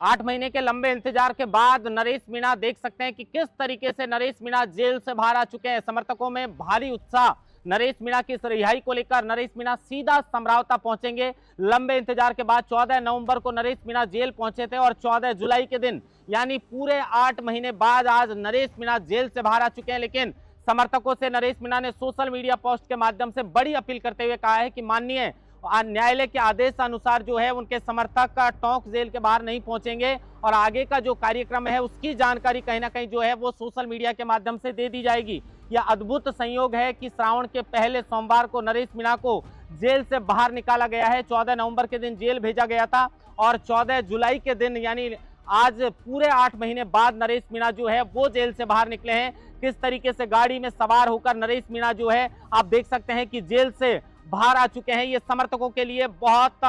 8 महीने के लंबे इंतजार के बाद नरेश मीणा देख सकते हैं कि किस तरीके से नरेश मीणा जेल से बाहर आ चुके हैं। समर्थकों में भारी उत्साह नरेश मीणा की इस रिहाई को लेकर। नरेश मीणा सीधा समरावता पहुंचेंगे। लंबे इंतजार के बाद 14 नवंबर को नरेश मीणा जेल पहुंचे थे और 14 जुलाई के दिन यानी पूरे 8 महीने बाद आज नरेश मीणा जेल से बाहर आ चुके हैं। लेकिन समर्थकों से नरेश मीणा ने सोशल मीडिया पोस्ट के माध्यम से बड़ी अपील करते हुए कहा है कि माननीय न्यायालय के आदेश अनुसार जो है उनके समर्थक टोंक जेल के बाहर नहीं पहुंचेंगे और आगे का जो कार्यक्रम है उसकी जानकारी कहीं ना कहीं जो है वो सोशल मीडिया के माध्यम से दे दी जाएगी। यह अद्भुत संयोग है कि श्रावण के पहले सोमवार को नरेश मीणा को जेल से बाहर निकाला गया है। 14 नवंबर के दिन जेल भेजा गया था और 14 जुलाई के दिन यानी आज पूरे 8 महीने बाद नरेश मीणा जो है वो जेल से बाहर निकले हैं। किस तरीके से गाड़ी में सवार होकर नरेश मीणा जो है आप देख सकते हैं कि जेल से बाहर आ चुके हैं। ये समर्थकों के लिए बहुत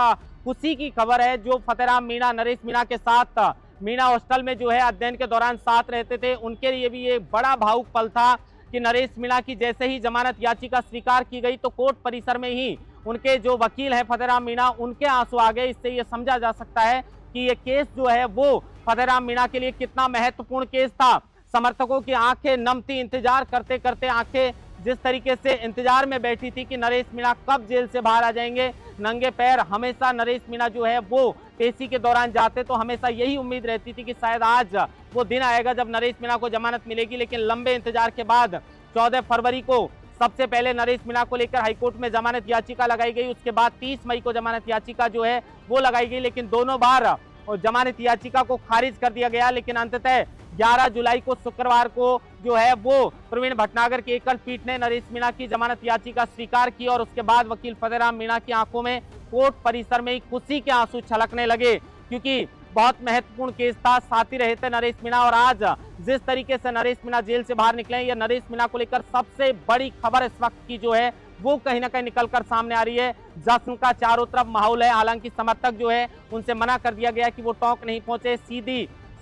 खुशी की खबर है। जो फतेहराम मीणा नरेश मीणा के साथ मीणा हॉस्टल में जो है अध्ययन के दौरान साथ रहते थे, उनके लिए भी ये बड़ा भावुक पल था कि नरेश मीणा की जैसे ही जमानत याचिका स्वीकार की गई तो कोर्ट परिसर में ही उनके जो वकील हैं फतेहराम मीणा, उनके आंसू आ गए। इससे ये समझा जा सकता है कि ये केस जो है वो फतेहराम मीणा के लिए कितना महत्वपूर्ण केस था। समर्थकों की आंखें नम थी, इंतजार करते करते आंखें जिस तरीके से इंतजार में बैठी थी कि नरेश मीणा कब जेल से बाहर आ जाएंगे। नंगे पैर हमेशा नरेश मीणा जो है वो पेशी के दौरान जाते तो हमेशा यही उम्मीद रहती थी कि शायद आज वो दिन आएगा जब नरेश मीणा को जमानत मिलेगी। लेकिन लंबे इंतजार के बाद 14 फरवरी को सबसे पहले नरेश मीणा को लेकर हाईकोर्ट में जमानत याचिका लगाई गई। उसके बाद 30 मई को जमानत याचिका जो है वो लगाई गई, लेकिन दोनों बार जमानत याचिका को खारिज कर दिया गया। लेकिन अंततः 11 जुलाई को शुक्रवार को जो है वो प्रवीण भटनागर की एकल पीठ ने नरेश मीणा की जमानत याचिका स्वीकार की और उसके बाद वकील फतेहराम मीणा की आंखों में कोर्ट परिसर में ही खुशी के आंसू छलकने लगे, क्योंकि बहुत महत्वपूर्ण केस था। साथ ही रहे थे नरेश मीणा और आज जिस तरीके से नरेश मीणा जेल से बाहर निकले हैं, यह नरेश मीणा को लेकर सबसे बड़ी खबर इस वक्त की जो है वो कहीं ना कहीं निकलकर सामने आ रही है। जश्न का चारों तरफ माहौल है। हालांकि समर्थक जो है उनसे मना कर दिया गया कि वो टोंक नहीं पहुंचे,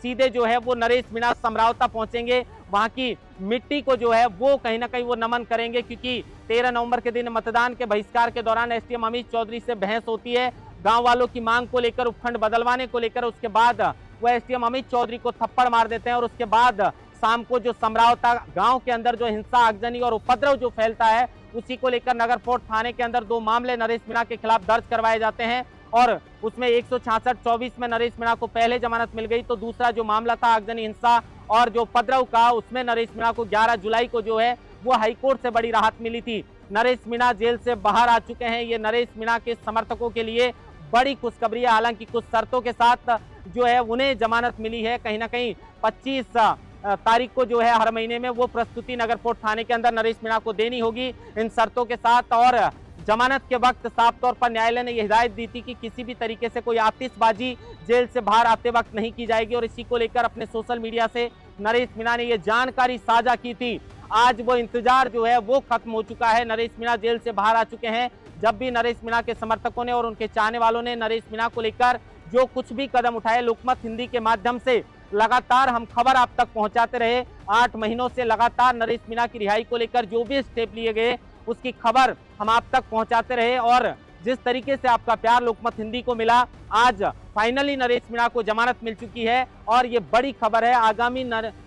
सीधे जो है वो नरेश मीणा समरावता पहुंचेंगे। वहां की मिट्टी को जो है वो कहीं ना कहीं वो नमन करेंगे, क्योंकि 13 नवंबर के दिन मतदान के बहिष्कार के दौरान एसडीएम अमित चौधरी से बहस होती है गांव वालों की मांग को लेकर, उपखंड बदलवाने को लेकर। उसके बाद वो एसडीएम अमित चौधरी को थप्पड़ मार देते हैं और उसके बाद शाम को जो समरावता गांव के अंदर जो हिंसा, आगजनी और उपद्रव जो फैलता है उसी को लेकर नगर फोर्ट थाने के अंदर 2 मामले नरेश मीणा के खिलाफ दर्ज करवाए जाते हैं और उसमें 166-24 में नरेश मीणा को पहले जमानत मिल गई। तो दूसरा जो मामला था आगजनी, हिंसा और जो उपद्रव का, उसमें नरेश मीणा को 11 जुलाई को जो है वो हाईकोर्ट से बड़ी राहत मिली थी। नरेश मीणा जेल से बाहर आ चुके हैं। ये नरेश मीणा के समर्थकों के लिए बड़ी खुशखबरी है। हालांकि कुछ शर्तों के साथ जो है उन्हें जमानत मिली है। कहीं ना कहीं 25 तारीख को जो है हर महीने में वो प्रस्तुति नगर फोर्ट थाने के अंदर नरेश मीणा को देनी होगी इन शर्तों के साथ। और जमानत के वक्त साफ तौर पर न्यायालय ने यह हिदायत दी थी कि किसी भी तरीके से कोई आतिशबाजी जेल से बाहर आते वक्त नहीं की जाएगी और इसी को लेकर अपने सोशल मीडिया से नरेश मीणा ने यह जानकारी साझा की थी। आज वो इंतजार जो है वो खत्म हो चुका है। नरेश मीणा जेल से बाहर आ चुके हैं। जब भी नरेश मीणा के समर्थकों ने और उनके चाहने वालों ने नरेश मीणा को लेकर जो कुछ भी कदम उठाए, लोकमत हिंदी के माध्यम से लगातार हम खबर आप तक पहुंचाते रहे। 8 महीनों से लगातार नरेश मीणा की रिहाई को लेकर जो भी स्टेप लिए गए उसकी खबर हम आप तक पहुंचाते रहे और जिस तरीके से आपका प्यार लोकमत हिंदी को मिला, आज फाइनली नरेश मीणा को जमानत मिल चुकी है और ये बड़ी खबर है। आगामी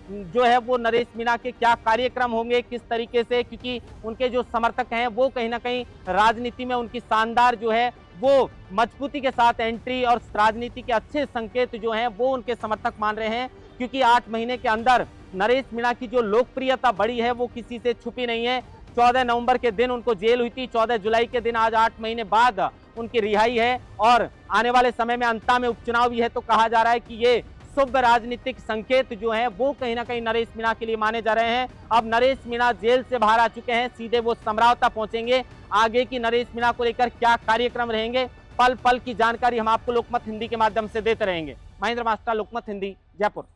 जो है वो नरेश मीणा के क्या कार्यक्रम होंगे, किस तरीके से, क्योंकि उनके जो समर्थक हैं वो कहीं ना कहीं राजनीति में उनकी शानदार जो है वो मजबूती के साथ एंट्री और राजनीति के अच्छे संकेत जो हैं वो उनके समर्थक मान रहे हैं, क्योंकि 8 महीने के अंदर नरेश मीणा की जो लोकप्रियता बढ़ी है वो किसी से छुपी नहीं है। 14 नवंबर के दिन उनको जेल हुई थी, 14 जुलाई के दिन आज 8 महीने बाद उनकी रिहाई है और आने वाले समय में अंता में उपचुनाव भी है। तो कहा जा रहा है कि ये शुभ राजनीतिक संकेत जो हैं वो कहीं ना कहीं नरेश मीणा के लिए माने जा रहे हैं। अब नरेश मीणा जेल से बाहर आ चुके हैं, सीधे वो समरावता पहुंचेंगे। आगे की नरेश मीणा को लेकर क्या कार्यक्रम रहेंगे, पल पल की जानकारी हम आपको लोकमत हिंदी के माध्यम से देते रहेंगे। महेंद्र मास्टर, लोकमत हिंदी, जयपुर।